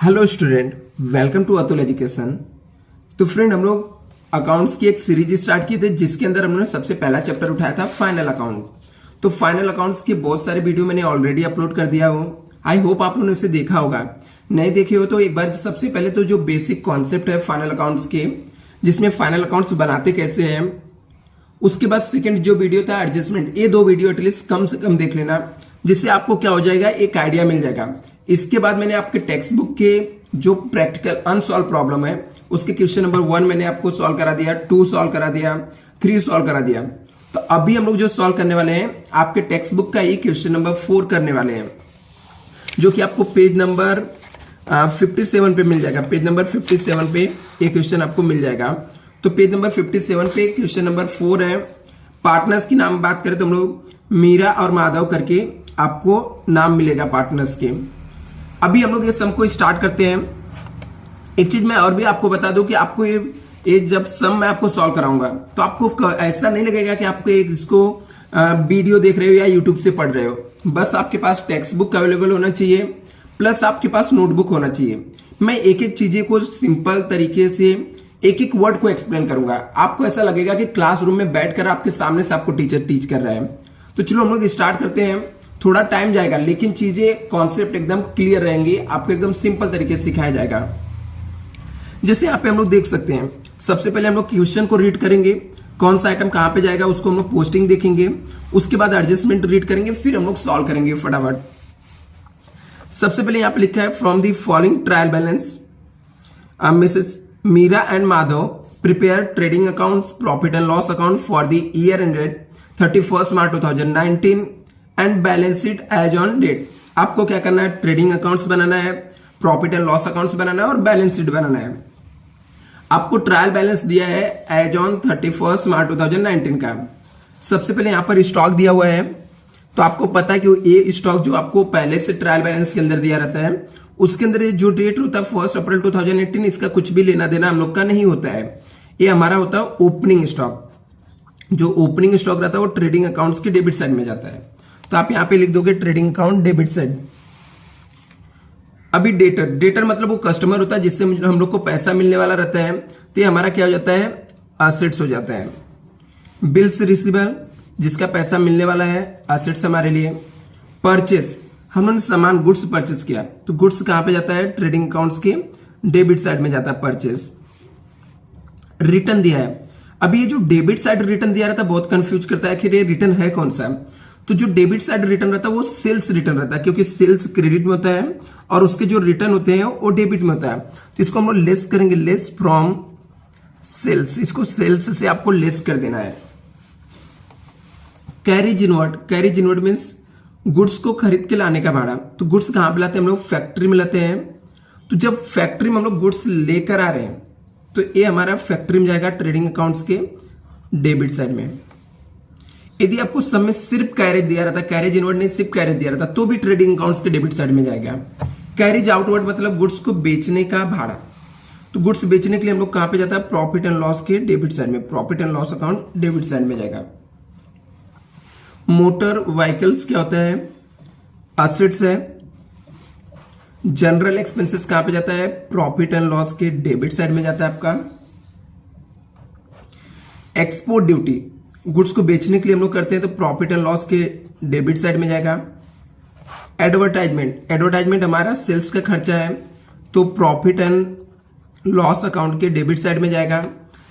Hello student, welcome to Atul Education. तो friend, हम लोग अकाउंट्स की एक सीरीज स्टार्ट की थी जिसके अंदर हमने सबसे पहला चैप्टर उठाया था फाइनल अकाउंट। तो फाइनल अकाउंट्स के बहुत सारे वीडियो मैंने ऑलरेडी अपलोड कर दिया हो। आई होप आप लोगों ने उसे देखा होगा। नहीं देखे हो तो एक बार सबसे पहले तो जो बेसिक कॉन्सेप्ट है फाइनल अकाउंट्स के, जिसमें फाइनल अकाउंट्स बनाते कैसे हैं, उसके बाद सेकंड जो वीडियो था एडजस्टमेंट, ये दो वीडियो एटलीस्ट कम से कम देख लेना, जिससे आपको क्या हो जाएगा, एक आइडिया मिल जाएगा। इसके बाद मैंने आपके टेक्स्ट बुक के जो प्रैक्टिकल अनसॉल्व प्रॉब्लम है उसके क्वेश्चन नंबर 1 मैंने आपको सॉल्व करा दिया, 2 सॉल्व करा दिया, 3 सॉल्व करा दिया। तो अभी हम लोग जो सॉल्व करने वाले हैं आपके टेक्स्ट बुक का ही क्वेश्चन नंबर 4 करने वाले हैं, जो कि आपको पेज नंबर 57 पे मिल जाएगा। पेज नंबर 57 पे ये क्वेश्चन आपको मिल जाएगा। तो पेज नंबर 57 पे क्वेश्चन नंबर 4 है। पार्टनर्स की नाम बात करें तो हम लोग मीरा और माधव करके आपको नाम मिलेगा पार्टनर्स के। अभी हम लोग ये सम को स्टार्ट करते हैं। एक चीज मैं और भी आपको बता दूं कि आपको ये जब सम मैं आपको सॉल्व कराऊंगा तो आपको ऐसा नहीं लगेगा कि आपको इसको वीडियो देख रहे हो या यूट्यूब से पढ़ रहे हो। बस आपके पास टेक्स्ट बुक अवेलेबल होना चाहिए, प्लस आपके पास नोटबुक होना चाहिए। मैं एक एक चीजें को सिंपल तरीके से एक एक वर्ड को एक्सप्लेन करूंगा। आपको ऐसा लगेगा कि क्लासरूम में बैठकर आपके सामने से आपको टीचर टीच कर रहा है। तो चलो हम लोग स्टार्ट करते हैं। थोड़ा टाइम जाएगा लेकिन चीजें कॉन्सेप्ट एकदम क्लियर रहेंगे, आपको एकदम सिंपल तरीके से सिखाया जाएगा। जैसे यहाँ पे हम लोग देख सकते हैं, सबसे पहले हम लोग क्वेश्चन को रीड करेंगे, कौन सा आइटम कहां पे जाएगा उसको हम लोग पोस्टिंग देखेंगे, उसके बाद एडजस्टमेंट रीड करेंगे, फिर हम लोग सॉल्व करेंगे फटाफट। सबसे पहले यहाँ पे लिखा है from the following trial balance Mrs Meera and Madhav prepare trading accounts profit and loss account for the year ended 31 March 2019 and balance sheet as on date. आपको क्या करना है, ट्रेडिंग अकाउंट्स बनाना है, प्रॉफिट एंड लॉस अकाउंट्स बनाना है और balance sheet बनाना है। आपको ट्रायल बैलेंस दिया है एज ऑन 31 मार्च 2019 का। सबसे पहले यहां पर स्टॉक दिया हुआ है, तो आपको पता है कि ये स्टॉक जो आपको पहले से ट्रायल बैलेंस के अंदर दिया रहता है, उसके अंदर जो डेट होता है 1 अप्रैल 2018, इसका कुछ भी लेना देना हम लोग का नहीं होता है। ये हमारा होता है ओपनिंग स्टॉक। जो ओपनिंग स्टॉक रहता है वो ट्रेडिंग अकाउंट्स के डेबिट साइड में जाता है। तो आप यहां पे लिख दोगे ट्रेडिंग अकाउंट डेबिट साइड। अभी डेटर मतलब वो कस्टमर होता है जिससे हम लोग को पैसा मिलने वाला रहता है, तो ये हमारा क्या हो जाता है, एसेट्स हो जाता है। बिल्स रिसीवेबल जिसका पैसा मिलने वाला है, एसेट्स हमारे लिए। परचेस, हमने सामान गुड्स परचेस किया, तो गुड्स कहां पे जाता है, ट्रेडिंग अकाउंट्स के डेबिट साइड में जाता है परचेस। रिटर्न दिया है। अभी ये जो डेबिट साइड रिटर्न दिया रहता है बहुत कंफ्यूज करता है कि ये रिटर्न है कौन सा। तो जो डेबिट साइड रिटर्न रहता है वो सेल्स रिटर्न रहता है, क्योंकि सेल्स क्रेडिट में होता है और उसके जो रिटर्न होते हैं वो डेबिट में होता है। तो इसको हम लोग लेस करेंगे, लेस फ्रॉम सेल्स। इसको सेल्स से आपको लेस कर देना है। Carriage inward, carriage inward means goods को खरीद के लाने का भाड़ा। तो गुड्स कहां पे लाते हैं हम लोग, फैक्ट्री में लाते हैं। तो जब फैक्ट्री में हम लोग गुड्स लेकर आ रहे हैं तो ये हमारा फैक्ट्री में जाएगा ट्रेडिंग अकाउंट्स के डेबिट साइड में। यदि आपको सब में सिर्फ कैरेज दिया रहता, कैरेज इनवर्ड नहीं सिर्फ कैरेज दिया रहता, तो भी ट्रेडिंग अकाउंट्स के डेबिट साइड में जाएगा। कैरेज आउटवर्ड मतलब गुड्स को बेचने का भाड़ा। तो गुड्स बेचने के लिए हम लोग कहां पे जाता है, प्रॉफिट एंड लॉस के डेबिट साइड में, profit and loss account debit side में जाएगा। मोटर व्हीकल्स क्या होता है, एसेट्स है। जनरल एक्सपेंसेस कहां पे जाता है, प्रॉफिट एंड लॉस के डेबिट साइड में जाता है आपका। एक्सपोर्ट ड्यूटी, गुड्स को बेचने के लिए हम लोग करते हैं तो प्रॉफिट एंड लॉस के डेबिट साइड में जाएगा। एडवर्टाइजमेंट, एडवर्टाइजमेंट हमारा सेल्स का खर्चा है, तो प्रॉफिट एंड लॉस अकाउंट के डेबिट साइड में जाएगा।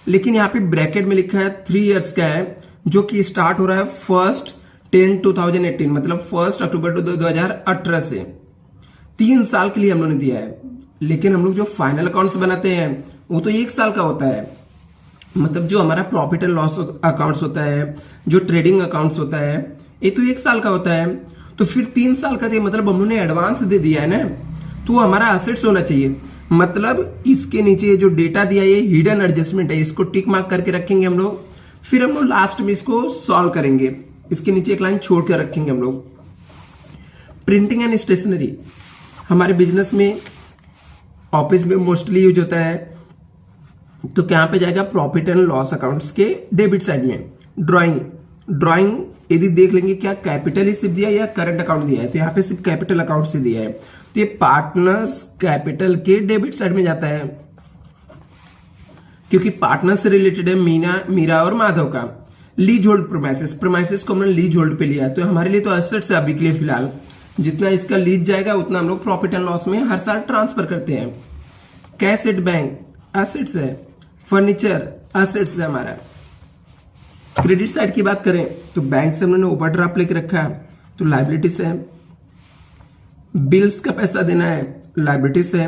लेकिन यहाँ पे ब्रैकेट में लिखा है 3 इयर्स का है, जो कि स्टार्ट हो रहा है 1/10/2018, मतलब 1 अक्टूबर 2018 से 3 साल के लिए हम लोग ने दिया है। लेकिन हम लोग जो फाइनल अकाउंट्स बनाते हैं वो तो 1 साल का होता है। मतलब जो हमारा प्रॉफिट एंड लॉस अकाउंट्स होता है, जो ट्रेडिंग अकाउंट्स होता है, ये तो 1 साल का होता है। तो फिर 3 साल का मतलब हम लोगों ने एडवांस दे दिया है ना, तो हमारा एसेट्स होना चाहिए। मतलब इसके नीचे जो डेटा दिया है ये हिडन एडजस्टमेंट है, इसको टिक मार्क करके रखेंगे हम लोग। फिर हम लोग लास्ट में इसको सॉल्व करेंगे, इसके नीचे एक लाइन छोड़ कर रखेंगे हम लोग। प्रिंटिंग एंड स्टेशनरी हमारे बिजनेस में, ऑफिस में मोस्टली यूज होता है, तो क्या पे जाएगा, प्रॉफिट एंड लॉस अकाउंट्स के डेबिट साइड में। ड्राइंग, ड्राइंग यदि देख लेंगे क्या कैपिटल ही सिर्फ दिया है या करंट अकाउंट दिया है, तो यहाँ पे सिर्फ कैपिटल अकाउंट से दिया है, तो ये पार्टनर्स कैपिटल के डेबिट साइड में जाता है, क्योंकि पार्टनर से रिलेटेड है मीरा और माधव का। लीज होल्ड प्रोमाइसेस को हमने लीज होल्ड पे लिया है, तो हमारे लिए तो एसेट्स है अभी के लिए फिलहाल। जितना इसका लीज जाएगा उतना हम लोग प्रॉफिट एंड लॉस में हर साल ट्रांसफर करते हैं। कैश एट बैंक एसेट्स है, फर्नीचर एसेट्स है हमारा। क्रेडिट साइड की बात करें तो बैंक से हमने ओवरड्राफ्ट लेके रखा है, तो लाइबिलिटीज है। बिल्स का पैसा देना है, लाइबिलिटीज है।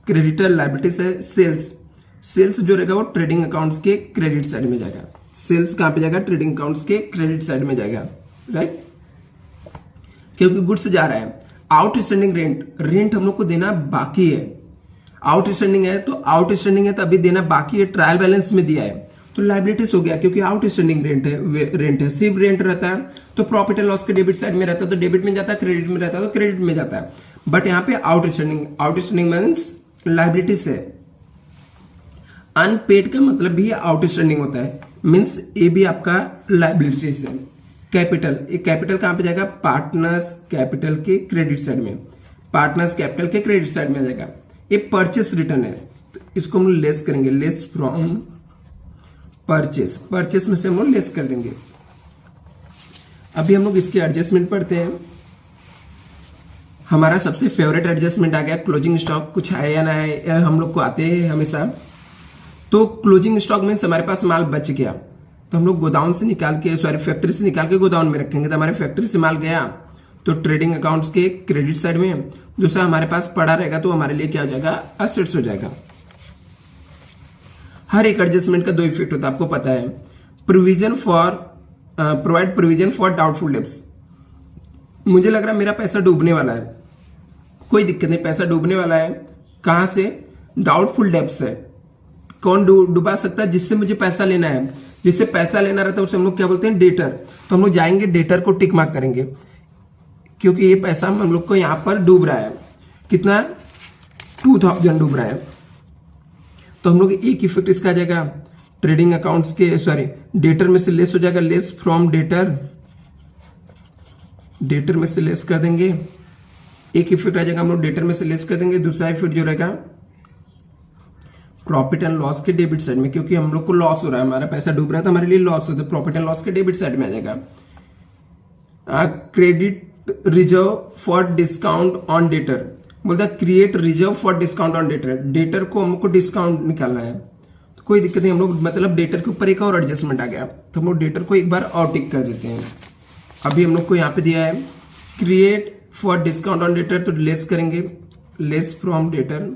क्रेडिटर लाइबिलिटीज है। सेल्स जो रहेगा वो ट्रेडिंग अकाउंट्स के क्रेडिट साइड में जाएगा। सेल्स कहां पे जाएगा? ट्रेडिंग अकाउंट्स के क्रेडिट साइड में जाएगा, राइट, क्योंकि गुड्स जा रहा है। आउटस्टैंडिंग रेंट हम लोग को देना बाकी है। आउटस्टैंडिंग है तो अभी देना बाकी है, ट्रायल बैलेंस में दिया है, तो लाइबिलिटीज हो गया, क्योंकि आउटस्टैंडिंग रेंट है। सिर्फ रेंट रहता है तो प्रॉफिट एंड लॉस के डेबिट साइड में रहता है, तो डेबिट में जाता है। क्रेडिट में रहता है तो क्रेडिट में जाता है। बट यहाँ पे आउटस्टैंडिंग मींस लाइबिलिटीज है। अनपेड का मतलब भी आउटस्टैंडिंग होता है, मींस ये भी आपका लाइबिलिटीज है। कैपिटल कहां पे जाएगा? पार्टनर्स कैपिटल के क्रेडिट साइड में। पार्टनर्स कैपिटल के क्रेडिट साइड में आ जाएगा। ये परचेस रिटर्न है, तो इसको हम लेस करेंगे, लेस फ्रॉम परचेस में से हम लोग लेस कर देंगे। अभी हम लोग इसके एडजस्टमेंट पढ़ते हैं। हमारा सबसे फेवरेट एडजस्टमेंट आ गया क्लोजिंग स्टॉक। कुछ है या ना है, हम लोग को आते हैं हमेशा। तो क्लोजिंग स्टॉक मीन्स हमारे पास माल बच गया, तो हम लोग गोदाम से निकाल के फैक्ट्री से निकाल के गोदाम में रखेंगे। तो हमारे फैक्ट्री से माल गया तो ट्रेडिंग अकाउंट्स के क्रेडिट साइड में, दूसरा हमारे पास पड़ा रहेगा तो हमारे लिए क्या हो जाएगा? एसेट्स हो जाएगा। हर एक एडजस्टमेंट का दो इफेक्ट होता है, आपको पता है। Provide provision for doubtful debts. मुझे लग रहा है मेरा पैसा डूबने वाला है, कोई दिक्कत नहीं, पैसा डूबने वाला है। कहां से? डाउटफुल डेब्ट्स है। कौन डुबा सकता है? जिससे मुझे पैसा लेना है, जिससे पैसा लेना रहता है उसे हम लोग क्या बोलते हैं? डेटर। तो हम लोग जाएंगे, डेटर को टिक मार्क करेंगे, क्योंकि ये पैसा हम लोग को यहां पर डूब रहा है। कितना? 2000 डूब रहा है। तो हम लोग एक इफेक्ट इसका आ जाएगा, ट्रेडिंग अकाउंट्स के डेटर में से लेस हो जाएगा, लेस फ्रॉम डेटर में से लेस कर देंगे। एक इफेक्ट आ जाएगा, हम लोग डेटर में से लेस कर देंगे। दूसरा इफेक्ट जो रहेगा प्रॉफिट एंड लॉस के डेबिट साइड में, क्योंकि हम लोग को लॉस हो रहा है, हमारा पैसा डूब रहा है तो हमारे लिए लॉस होता है, प्रॉफिट एंड लॉस के डेबिट साइड में आ जाएगा। Credit reserve for discount on debtor, बोलता है create reserve for discount on debtor. Debtor को हमको डिस्काउंट निकालना है, तो कोई दिक्कत नहीं। हम लोग मतलब डेटर के ऊपर एक और एडजस्टमेंट आ गया, तो हम लोग डेटर को एक बार और टिक कर देते हैं। अभी हम लोग को यहाँ पे दिया है create for discount on debtor, तो लेस करेंगे, लेस फ्रॉम डेटर।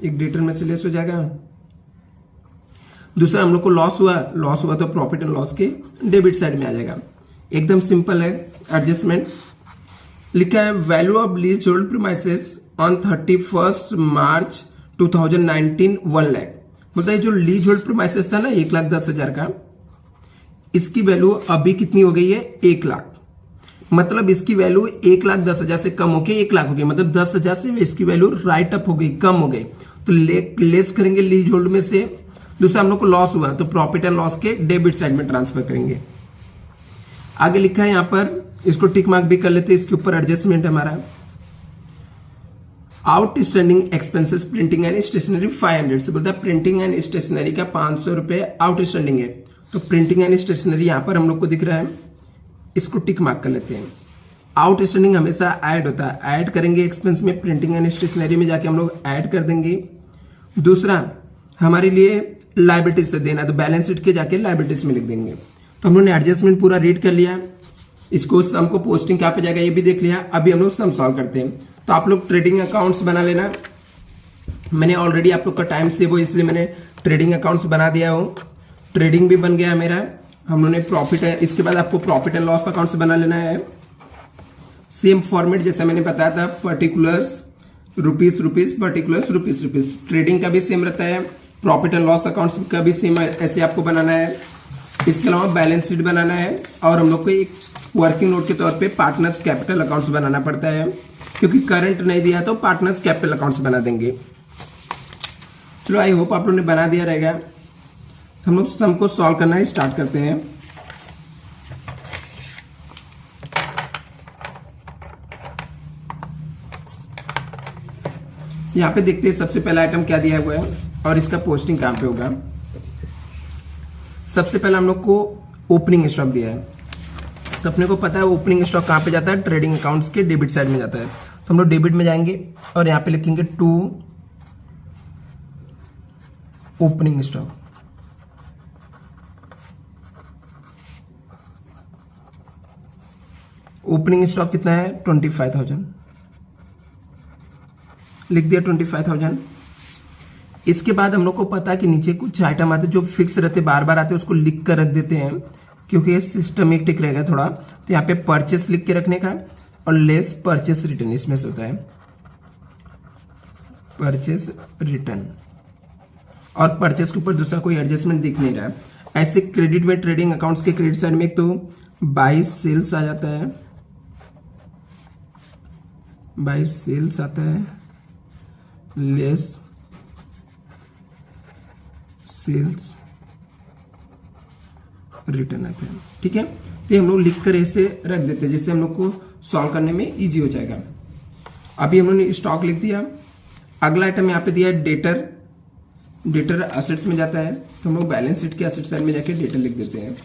एक डेटर में से लेस हो जाएगा। दूसरा हम लोग को लॉस हुआ तो प्रॉफिट एंड लॉस के डेबिट साइड में आ जाएगा। एकदम सिंपल है एडजस्टमेंट। लिखा है value of lease hold premises on 31 March 2019 1 lakh. बोलता है जो लीज होल्ड प्रीमाइसेस था ना 1,10,000 का, इसकी वैल्यू अभी कितनी हो गई है? 1 लाख। मतलब इसकी वैल्यू 1,10,000 से कम होके 1 लाख हो गई, मतलब 10,000 से इसकी वैल्यू राइट अप हो गई, कम हो गई, तो लेस करेंगे लीज होल्ड में से। दूसरा हम लोग को लॉस हुआ तो प्रॉफिट एंड लॉस के डेबिट साइड में ट्रांसफर करेंगे। आगे लिखा है यहां पर, इसको टिक मार्क भी कर लेते हैं, इसके ऊपर एडजस्टमेंट हमारा outstanding expenses printing and stationery 500 से। बोलता है प्रिंटिंग एंड स्टेशनरी का 500 रुपए आउटस्टैंडिंग है, तो प्रिंटिंग एंड स्टेशनरी यहां पर हम लोग को दिख रहा है, इसको टिक मार्क कर लेते हैं। आउटस्टैंडिंग हमेशा ऐड होता है, ऐड करेंगे एक्सपेंस में, प्रिंटिंग एंड स्टेशनरी में जाके हम लोग ऐड कर देंगे। दूसरा हमारे लिए लायबिलिटीज से देना, तो बैलेंस शीट के जाके लायबिलिटीज में लिख देंगे। तो हम लोग ने एडजस्टमेंट पूरा रीड कर लिया, इसको सम को पोस्टिंग कहां पे जाएगा ये भी देख लिया। अभी हम लोग सम सॉल्व करते हैं। तो आप लोग ट्रेडिंग अकाउंट्स बना लेना, मैंने ऑलरेडी आप लोग का टाइम सेव हो इसलिए मैंने ट्रेडिंग अकाउंट्स बना दिया हो। ट्रेडिंग भी बन गया मेरा, हम लोगों ने प्रॉफिट है। इसके बाद आपको प्रॉफिट एंड लॉस अकाउंट्स बना लेना है, सेम फॉर्मेट जैसे मैंने बताया था, particulars rupees particulars rupees. Trading का भी सेम रहता है, प्रॉफिट एंड लॉस अकाउंट्स का भी सेम ऐसे आपको बनाना है। इसके अलावा बैलेंस शीट बनाना है, और हम लोग को एक वर्किंग नोट के तौर पे पार्टनर्स कैपिटल अकाउंट्स बनाना पड़ता है, क्योंकि करंट नहीं दिया तो पार्टनर्स कैपिटल अकाउंट्स बना देंगे। चलो आई होप आप लोगों ने बना दिया रहेगा। हम लोग सम को सॉल्व करना स्टार्ट करते हैं। यहाँ पे देखते हैं सबसे पहला आइटम क्या दिया हुआ है और इसका पोस्टिंग कहाँ पे होगा। सबसे पहला हम लोग को ओपनिंग स्टॉक दिया है, तो अपने को पता है ओपनिंग स्टॉक कहाँ पे जाता है, ट्रेडिंग अकाउंट्स के डेबिट साइड में जाता है। तो हम लोग डेबिट में जाएंगे और यहाँ पे लिखेंगे to opening stock. Opening stock कितना है 25,000, लिख दिया 25,000। इसके बाद हम लोग को पता है कि नीचे कुछ आइटम आते हैं जो फिक्स रहते बार बार आते हैं, उसको लिख कर रख देते हैं क्योंकि ये सिस्टमेटिक रहेगा थोड़ा। तो यहाँ पे परचेस लिख के रखने का और लेस परचेस रिटर्न इसमें से होता है परचेस रिटर्न, और परचेस के ऊपर दूसरा कोई एडजस्टमेंट दिख नहीं रहा है। ऐसे क्रेडिट में ट्रेडिंग अकाउंट्स के क्रेडिट साइड में एक तो बाई सेल्स आ जाता है, बाई सेल्स आता है, लेस सेल्स रिटर्न आता है। ठीक है, तो हम लोग लिख कर ऐसे रख देते हैं जिससे हम लोग को सॉल्व करने में इजी हो जाएगा। अभी हम लोग ने स्टॉक लिख दिया। अगला आइटम यहाँ पे दिया है डेटर। डेटर असेट्स में जाता है, तो हम लोग बैलेंस शीट के असेट साइड में जाके डेटर लिख देते हैं।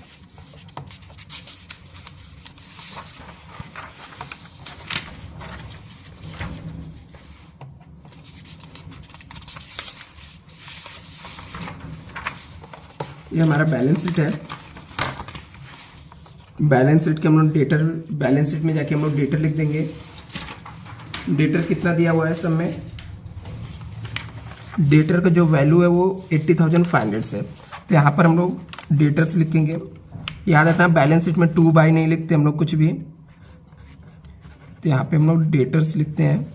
ये हमारा बैलेंस शीट है। बैलेंस शीट के हम लोग डेटर, बैलेंस शीट में जाके हम लोग डेटर लिख देंगे। डेटर कितना दिया हुआ है सब में, डेटर का जो वैल्यू है वो 80,500 है। तो यहाँ पर हम लोग डेटर्स लिखेंगे। याद रखना बैलेंस शीट में टू बाई नहीं लिखते हम लोग कुछ भी, तो यहाँ पे हम लोग डेटर्स लिखते हैं।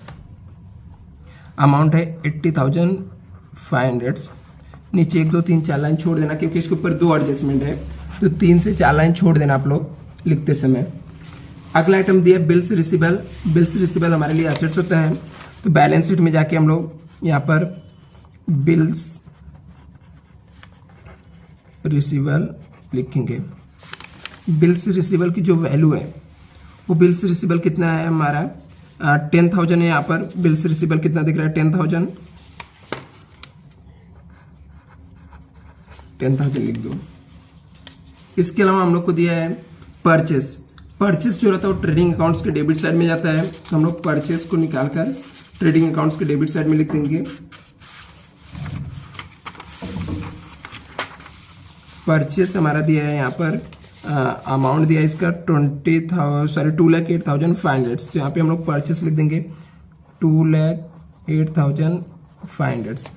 अमाउंट है 80,500। नीचे 1 2 3 4 लाइन छोड़ देना क्योंकि इसके ऊपर 2 एडजस्टमेंट है, तो 3 से 4 लाइन छोड़ देना आप लोग लिखते समय। अगला आइटम दिया बिल्स रिसीबल। बिल्स रिसीबल हमारे लिए एसेट्स होता है, तो बैलेंस शीट में जाके हम लोग यहाँ पर बिल्स रिसीबल लिखेंगे। बिल्स रिसीबल की जो वैल्यू है वो बिल्स रिसीबल कितना है हमारा 10,000 है। यहाँ पर बिल्स रिसीबल कितना दिख रहा है 10,000 लिख दो। इसके अलावा हम लोग को दिया है परचेस। परचेस जो रहता है वो ट्रेडिंग अकाउंट्स के डेबिट साइड में जाता है, तो हम लोग परचेस को निकालकर ट्रेडिंग अकाउंट्स के डेबिट साइड में लिख देंगे। परचेस हमारा दिया है यहाँ पर अमाउंट दिया है इसका 2,08,500। तो यहाँ पे हम लोग परचेस लिख देंगे 2,08,500।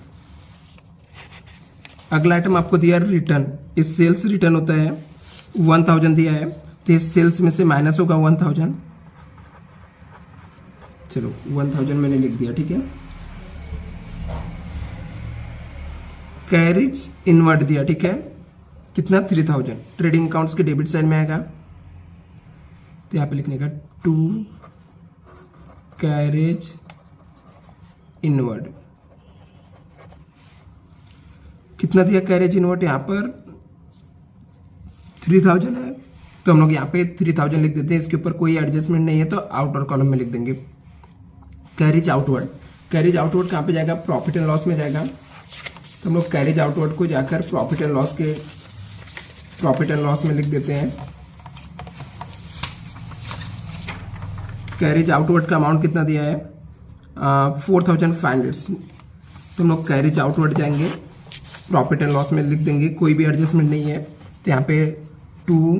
अगला आइटम आपको दिया रिटर्न। इस सेल्स रिटर्न होता है 1,000 दिया है, तो इस सेल्स में से माइनस होगा 1,000। चलो 1,000 मैंने लिख दिया। ठीक है, कैरिज इनवर्ड दिया। ठीक है, कितना 3,000 ट्रेडिंग अकाउंट्स के डेबिट साइड में आएगा, तो यहाँ पे लिखने का टू कैरेज इनवर्ड। कितना दिया कैरेज इनवर्ड, यहाँ पर 3,000 है, तो हम लोग यहाँ पे 3,000 लिख देते हैं। इसके ऊपर कोई एडजस्टमेंट नहीं है तो आउटर कॉलम में लिख देंगे कैरेज आउटवर्ड। कैरेज आउटवर्ड कहाँ पे जाएगा, प्रॉफिट एंड लॉस में जाएगा, तो हम लोग कैरेज आउटवर्ड को जाकर प्रॉफिट एंड लॉस में लिख देते हैं। कैरेज आउटवर्ड का अमाउंट कितना दिया है 4,500, तो हम लोग कैरेज आउटवर्ड जाएंगे, प्रॉफिट एंड लॉस में लिख देंगे, कोई भी एडजस्टमेंट नहीं है। तो यहाँ पे टू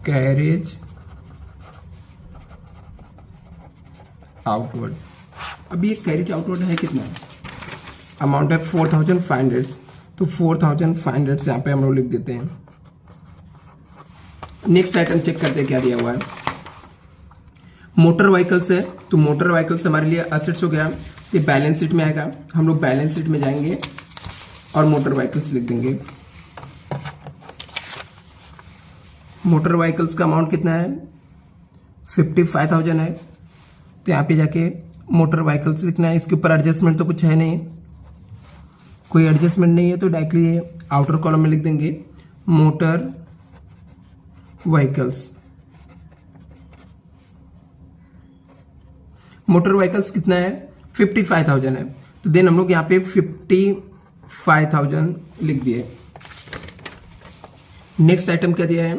कैरेज आउटवर्ड। अब ये कैरेज आउटवर्ड है कितना, अमाउंट है 4,500, तो 4,500 यहाँ पे हम लोग लिख देते हैं। नेक्स्ट आइटम चेक करते हैं क्या दिया हुआ है। मोटर व्हीकल्स है, तो मोटर व्हीकल्स हमारे लिए असेट्स हो गया, ये बैलेंस शीट में आएगा। हम लोग बैलेंस शीट में जाएंगे और मोटर व्हीकल्स लिख देंगे। मोटर व्हीकल्स का अमाउंट कितना है 55,000 है, तो यहाँ पे जाके मोटर व्हीकल्स लिखना है। इसके ऊपर एडजस्टमेंट तो कुछ है नहीं, कोई एडजस्टमेंट नहीं है, तो डायरेक्टली आउटर कॉलम में लिख देंगे मोटर व्हीकल्स। मोटर व्हीकल्स कितना है 55,000 है, तो देन हम लोग यहाँ पे 55,000 लिख दिए। नेक्स्ट आइटम क्या दिया है,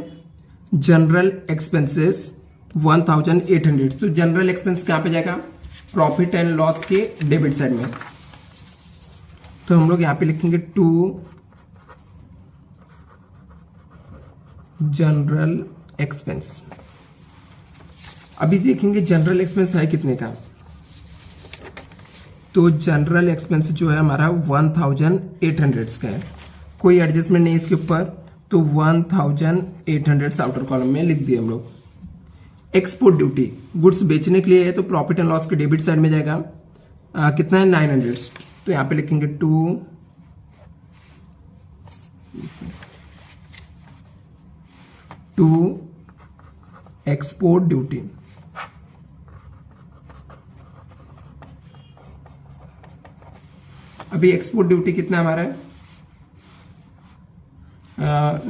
जनरल एक्सपेंसेस 1,800। तो जनरल एक्सपेंस कहाँ पे जाएगा, प्रॉफिट एंड लॉस के डेबिट साइड में। तो हम लोग यहाँ पे लिखेंगे टू जनरल एक्सपेंस। अभी देखेंगे जनरल एक्सपेंस है कितने का, तो जनरल एक्सपेंस जो है हमारा 1,800 का है, कोई एडजस्टमेंट नहीं इसके ऊपर, तो 1,800 आउटर कॉलम में लिख दिए हम लोग। एक्सपोर्ट ड्यूटी गुड्स बेचने के लिए है, तो प्रॉफिट एंड लॉस के डेबिट साइड में जाएगा। कितना है 900, तो यहाँ पे लिखेंगे टू एक्सपोर्ट ड्यूटी। अभी एक्सपोर्ट ड्यूटी कितना हमारा है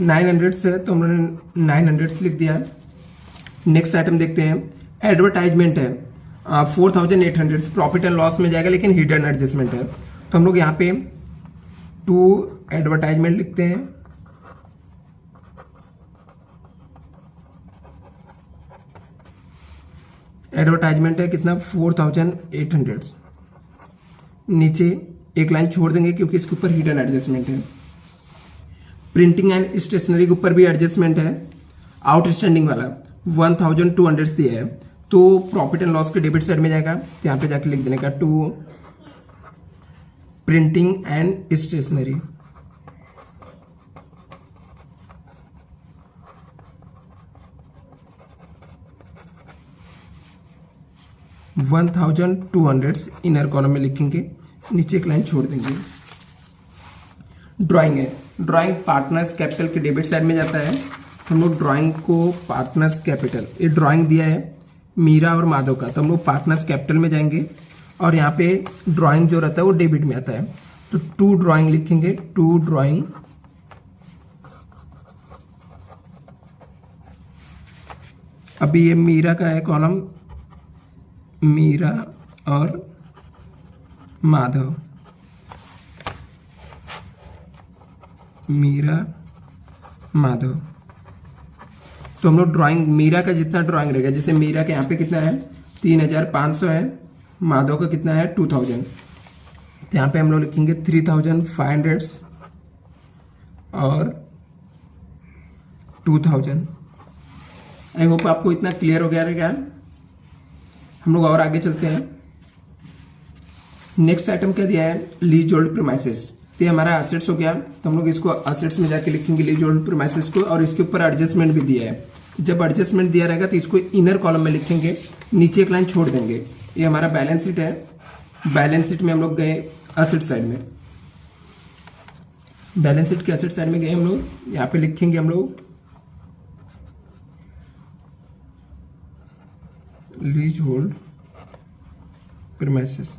900 से, तो हमने 900 से लिख दिया। नेक्स्ट आइटम देखते हैं, एडवर्टाइजमेंट है 4,800 प्रॉफिट एंड लॉस में जाएगा, लेकिन हिडन एडजस्टमेंट है, तो हम लोग यहाँ पे टू एडवर्टाइजमेंट लिखते हैं। एडवर्टाइजमेंट है कितना 4,800, नीचे एक लाइन छोड़ देंगे क्योंकि इसके ऊपर हिडन एडजस्टमेंट है। प्रिंटिंग एंड स्टेशनरी के ऊपर भी एडजस्टमेंट है, आउटस्टैंडिंग वाला 1,200 दिया है, तो प्रॉफिट एंड लॉस के डेबिट साइड में जाएगा, तो यहाँ पे जाके लिख देने का to printing and stationery. $1,200 inner column में लिखेंगे, नीचे एक लाइन छोड़ देंगे। ड्राइंग है, ड्राइंग पार्टनर्स कैपिटल के डेबिट साइड में जाता है, तो हम लोग ड्राइंग को पार्टनर्स कैपिटल, ये ड्राइंग दिया है मीरा और माधव का, तो हम लोग पार्टनर्स कैपिटल में जाएंगे, और यहाँ पे ड्राइंग जो रहता है वो डेबिट में आता है, तो टू ड्राइंग लिखेंगे, टू ड्राइंग। अभी ये मीरा का है कॉलम, मीरा और माधव, मीरा माधव, तो हम लोग ड्राइंग मीरा का जितना ड्राइंग रहेगा, जैसे मीरा के यहाँ पे कितना है 3,500 है, माधव का कितना है 2,000, तो यहाँ पे हम लोग लिखेंगे 3,500 और 2,000। आई होप आपको इतना क्लियर हो गया रहेगा। हम लोग और आगे चलते हैं। नेक्स्ट आइटम क्या दिया है, लीज होल्ड प्रीमाइसेस, तो ये हमारा एसेट्स हो गया, तो हम लोग इसको एसेट्स में जाके लिखेंगे लीज होल्ड प्रीमाइसेस को, और इसके ऊपर एडजस्टमेंट भी दिया है। जब एडजस्टमेंट दिया रहेगा तो इसको इनर कॉलम में लिखेंगे, नीचे एक लाइन छोड़ देंगे। ये हमारा बैलेंस शीट है, बैलेंस शीट में हम लोग गए एसेट साइड में, बैलेंस शीट के एसेट साइड में गए हम लोग, यहाँ पे लिखेंगे हम लोग लीज होल्ड प्रीमाइसेस,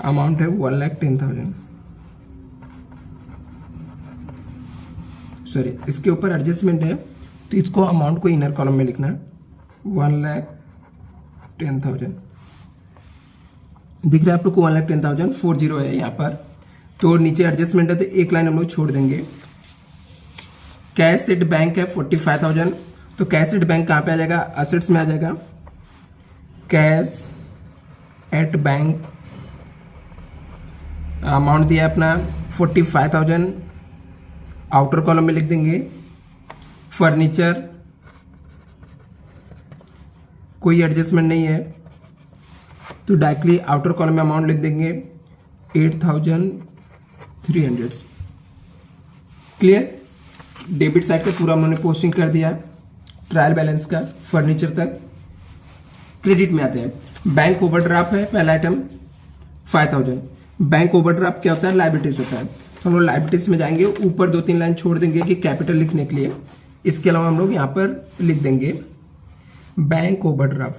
अमाउंट है 1,10,000। सॉरी, इसके ऊपर एडजस्टमेंट है, तो इसको अमाउंट को इनर कॉलम में लिखना है 1,10,000। दिख रहा है आप लोग को 1,10,000 40 है यहाँ पर, तो नीचे एडजस्टमेंट है, तो एक लाइन हम लोग छोड़ देंगे। कैश एट बैंक है 45,000, तो कैश एट बैंक कहाँ पे आ जाएगा, असेट्स में आ जाएगा। कैश एट बैंक अमाउंट दिया अपना 45,000, आउटर कॉलम में लिख देंगे। फर्नीचर कोई एडजस्टमेंट नहीं है, तो डायरेक्टली आउटर कॉलम में अमाउंट लिख देंगे 8,300। क्लियर, डेबिट साइड का पूरा हमने पोस्टिंग कर दिया, ट्रायल बैलेंस का फर्नीचर तक। क्रेडिट में आते हैं, बैंक ओवरड्राफ्ट है पहला आइटम 5,000। बैंक ओवरड्राफ्ट क्या होता है, लायबिलिटीज होता है, तो हम लोग लायबिलिटीज में जाएंगे, ऊपर 2-3 लाइन छोड़ देंगे कि कैपिटल लिखने के लिए। इसके अलावा हम लोग यहाँ पर लिख देंगे बैंक ओवरड्राफ्ट।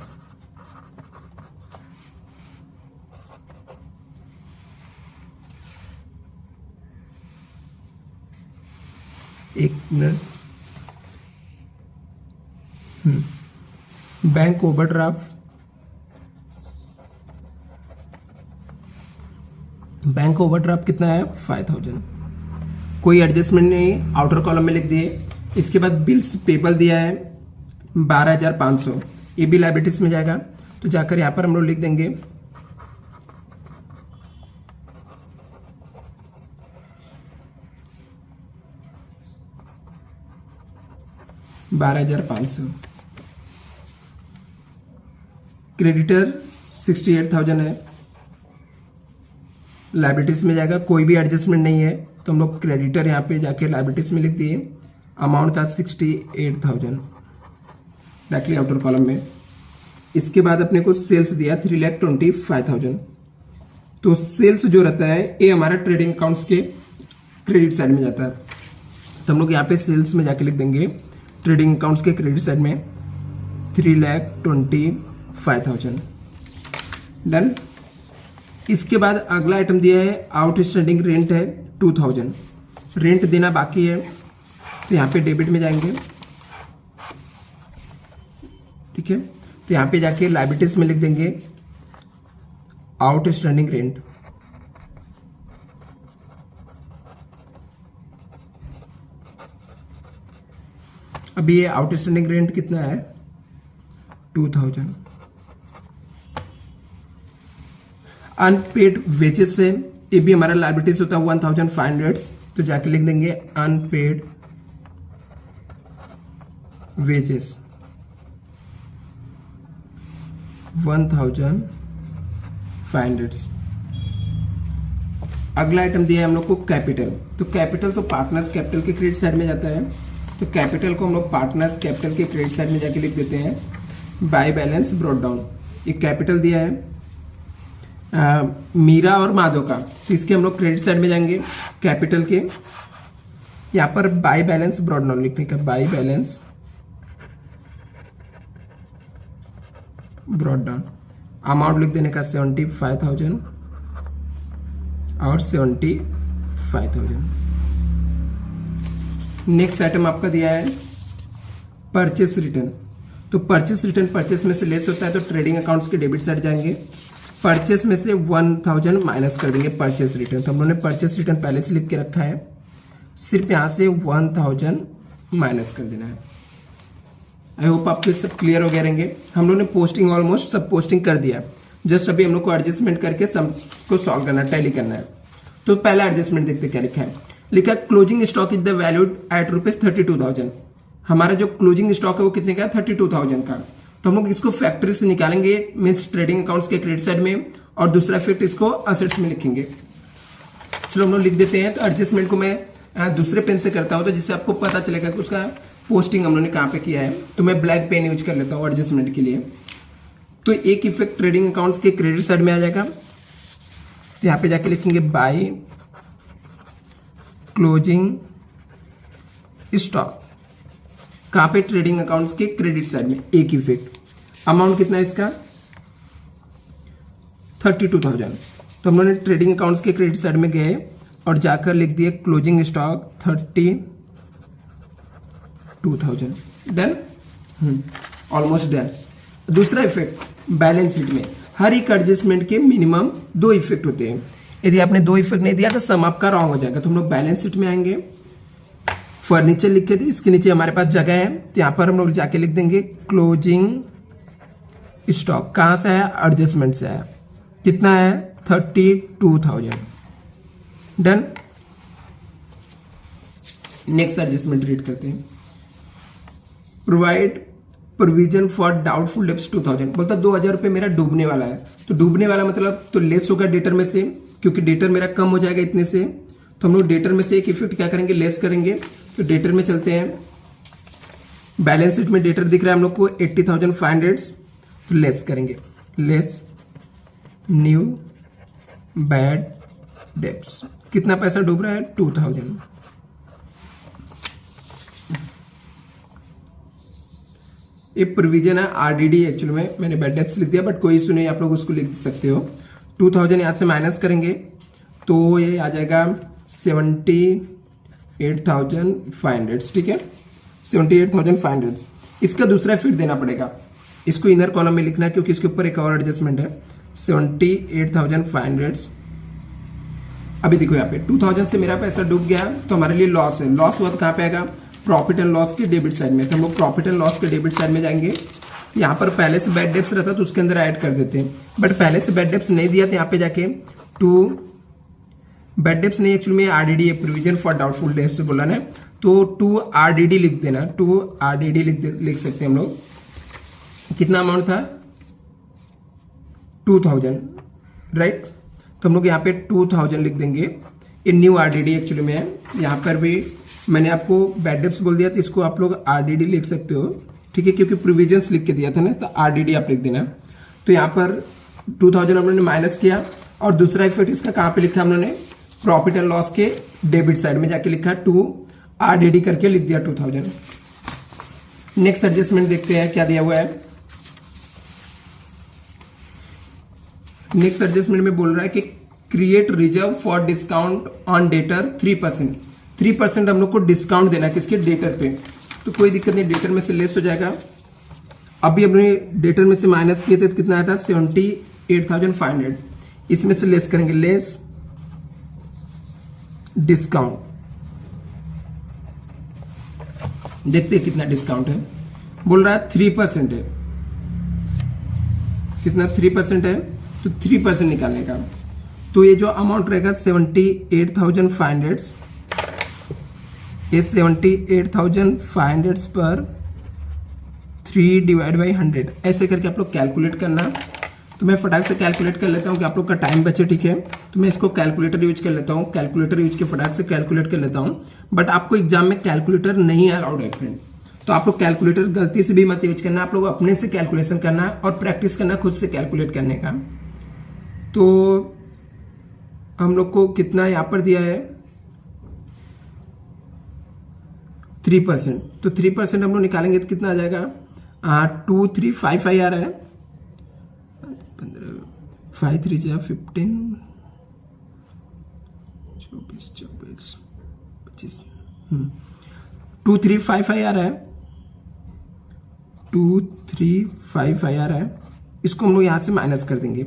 एक minute, bank overdraft, bank overdraft कितना है 5000, कोई एडजस्टमेंट नहीं, आउटर कॉलम में लिख दिए। इसके बाद बिल्स पेबल दिया है 12500, ये भी लायबिलिटीज में जाएगा, तो जाकर यहां पर हम लोग लिख देंगे 12500। क्रेडिटर 68,000 है, लायबिलिटीज में जाएगा, कोई भी एडजस्टमेंट नहीं है, तो हम लोग क्रेडिटर यहाँ पे जाके लायबिलिटीज में लिख दिए, अमाउंट था 68,000 डायरेक्टली आउटर कॉलम में। इसके बाद अपने को सेल्स दिया 3,25,000, तो सेल्स जो रहता है ये हमारा ट्रेडिंग अकाउंट्स के क्रेडिट साइड में जाता है, तो हम लोग यहाँ पे सेल्स में जाके लिख देंगे ट्रेडिंग अकाउंट्स के क्रेडिट साइड में 3,25,000। डन। इसके बाद अगला आइटम दिया है आउटस्टैंडिंग रेंट है 2,000, रेंट देना बाकी है, तो यहाँ पे डेबिट में जाएंगे, ठीक है, तो यहाँ पे जाके लायबिलिटीज में लिख देंगे आउटस्टैंडिंग रेंट। अभी ये आउटस्टैंडिंग रेंट कितना है 2,000। अनपेड वेजेस से ये भी हमारा लायबिलिटीज होता है 1,500, तो जाके लिख देंगे अनपेड वेजेस 1,500। अगला आइटम दिया है हम लोग को कैपिटल, तो कैपिटल तो पार्टनर्स कैपिटल के क्रेडिट साइड में जाता है, तो कैपिटल को हम लोग पार्टनर्स कैपिटल के क्रेडिट साइड में जाके लिख देते हैं बाय बैलेंस ब्रॉट डाउन। एक कैपिटल दिया है मीरा और माधव का, तो इसके हम लोग क्रेडिट साइड में जाएंगे कैपिटल के, यहाँ पर बाय बैलेंस ब्रॉट डाउन लिखने का, by balance brought down, amount लिख देने का 75,000 और 75,000। नेक्स्ट आइटम आपका दिया है परचेस रिटर्न, तो परचेस रिटर्न परचेस में से लेस होता है, तो ट्रेडिंग अकाउंट्स के डेबिट साइड जाएंगे, परचेस में से 1,000 माइनस कर देंगे परचेस रिटर्न, तो हम लोगों ने परचेस रिटर्न पहले से लिख के रखा है, सिर्फ यहां से 1,000 माइनस कर देना है। आई होप आपको सब क्लियर हो गए रहेंगे। हम लोग ने पोस्टिंग ऑलमोस्ट सब पोस्टिंग कर दिया, जस्ट अभी हम लोग को एडजस्टमेंट करके सब को सॉल्व करना है, टैली करना है। तो पहला एडजस्टमेंट देखते क्या लिखा है, लिखा closing stock is the valued at ₹32,000। हमारा जो क्लोजिंग स्टॉक है वो कितने का है 32,000 का, तो हम लोग इसको फैक्ट्री से निकालेंगे, मीन्स ट्रेडिंग अकाउंट्स के क्रेडिट साइड में, और दूसरा इफेक्ट इसको असेट्स में लिखेंगे। चलो हम लोग लिख देते हैं, तो एडजस्टमेंट को मैं दूसरे पेन से करता हूं, तो जिससे आपको पता चलेगा कि उसका पोस्टिंग हम लोगों ने कहां पे किया है, तो मैं ब्लैक पेन यूज कर लेता हूं एडजस्टमेंट के लिए। तो एक इफेक्ट ट्रेडिंग अकाउंट्स के क्रेडिट साइड में आ जाएगा, तो यहां पे जाके लिखेंगे बाय क्लोजिंग स्टॉक, कहां पे ट्रेडिंग अकाउंट्स के क्रेडिट साइड में, एक इफेक्ट। अमाउंट कितना है इसका 32,000, तो हम लोगों ने ट्रेडिंग अकाउंट्स के क्रेडिट साइड में गए और जाकर लिख दिए closing stock 32,000। Done, almost done. दूसरा इफेक्ट बैलेंस शीट में हर एक एडजस्टमेंट के मिनिमम 2 इफेक्ट होते हैं, यदि आपने 2 इफेक्ट नहीं दिया तो सम आपका रॉन्ग हो जाएगा। तो हम लोग बैलेंस शीट में आएंगे, फर्नीचर लिख के थे, इसके नीचे हमारे पास जगह है, तो यहां पर हम लोग जाके लिख देंगे क्लोजिंग स्टॉक, कहां से आया एडजस्टमेंट से आया, कितना है 32,000। डन। नेक्स्ट एडजस्टमेंट रीड करते हैं, provide provision for doubtful debts 2,000, बोलता 2,000 रुपये मेरा डूबने वाला है, तो डूबने वाला मतलब तो लेस होगा डेटर में से, क्योंकि डेटर मेरा कम हो जाएगा इतने से, तो हम लोग डेटर में से एक इफेक्ट क्या करेंगे लेस करेंगे, तो डेटर में चलते हैं, बैलेंस शीट में डेटर दिख रहा है हम लोग को 80,500, तो लेस करेंगे, लेस न्यू बैड डेब्ट्स, कितना पैसा डूब रहा है 2,000। ये प्रोविजन है आरडीडी, एक्चुअली में मैंने बैड डेब्ट्स लिख दिया, बट कोई इशू नहीं, आप लोग उसको लिख सकते हो। 2,000 यहां से माइनस करेंगे तो ये आ जाएगा 78,500, ठीक है 78,500। इसका दूसरा इफेक्ट देना पड़ेगा। इसको इनर कॉलम में लिखना है क्योंकि इसके ऊपर एक और एडजस्टमेंट है 78,500। अभी देखो यहाँ पे 2000 से मेरा पैसा डूब गया तो हमारे लिए लॉस है। लॉस हुआ तो कहाँ पे आएगा? प्रॉफिट एंड लॉस के डेबिट साइड में। तो हम लोग प्रॉफिट एंड लॉस के डेबिट साइड में जाएंगे। यहाँ पर पहले से बैड डेब्ट्स रहता तो उसके अंदर ऐड कर देते हैं, बट पहले से बैड डेब्ट्स नहीं दिया तो यहाँ पे जाके बैड डेब्ट्स नहीं, एक्चुअली में RDD provision for doubtful debts से बोला ना, तो 2 आरडीडी लिख देना। 2 आरडीडी लिख सकते हैं हम लोग। कितना अमाउंट था? 2000, राइट। तो हम लोग यहाँ पे 2000 लिख देंगे। ये न्यू आरडीडी एक्चुअली में है। यहाँ पर भी मैंने आपको बैड डेब्ट्स बोल दिया तो इसको आप लोग आरडीडी लिख सकते हो, ठीक है, क्योंकि प्रोविजंस लिख के दिया था ना, तो आरडीडी आप लिख देना। तो यहाँ पर 2000 हम लोगों ने माइनस किया और दूसरा इफेक्ट इसका कहाँ पे लिखा हम लोगों ने? प्रॉफिट एंड लॉस के डेबिट साइड में जाके लिखा 2 आरडीडी करके लिख दिया 2000। नेक्स्ट एडजस्टमेंट देखते हैं क्या दिया हुआ है। नेक्स्ट एडजस्टमेंट में बोल रहा है कि create reserve for discount on debtor 3%। 3% हम लोग को डिस्काउंट देना है किसके? डेटर पे। तो कोई दिक्कत नहीं, डेटर में से लेस हो जाएगा। अभी हमने डेटर में से माइनस किए थे तो कितना आया था? 78,500। इसमें से लेस करेंगे, लेस डिस्काउंट। देखते हैं कितना डिस्काउंट है। बोल रहा है 3% है। कितना? 3% है। तो 3% निकालने का, तो ये जो अमाउंट रहेगा 78,500, ये 78,500 पर 3 डिवाइड बाई 100 ऐसे करके आप लोग कैलकुलेट करना। तो मैं फटाक से कैलकुलेट कर लेता हूँ कि आप लोग का टाइम बचे, ठीक है। तो मैं इसको कैलकुलेटर यूज कर लेता हूँ। कैलकुलेटर यूज के फटाक से कैलकुलेट कर लेता हूँ, बट आपको एग्जाम में कैलकुलेटर नहीं अलाउड है फ्रेंड। तो आप लोग कैलकुलेटर गलती से भी मत यूज करना। आप लोग अपने से कैलकुलेशन करना और प्रैक्टिस करना खुद से कैलकुलेट करने का। तो हम लोग को कितना यहाँ पर दिया है? 3%। तो 3% हम लोग निकालेंगे तो कितना आ जाएगा? 2355 आ रहा है। 5 3 15, 24 24 25, 2355 आ रहा है। 2355 आ रहा है। इसको हम लोग यहाँ से माइनस कर देंगे